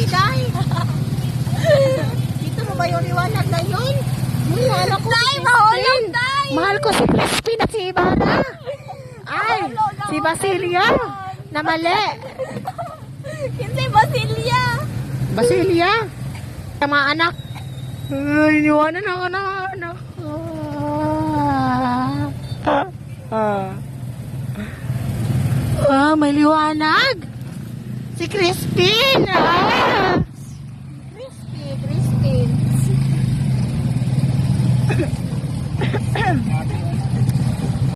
Day. Dito mo ba yung liwanag na yun? Mahal ko Day, si mahulog, Crispin. Day. Mahal ko si Crispin at si Ibarra. Ay, si Basilia. Na mali. Kasi Basilia. Basilia. Ang mga anak. Ay, iniwanan ako na anak. May liwanag. Si Crispin.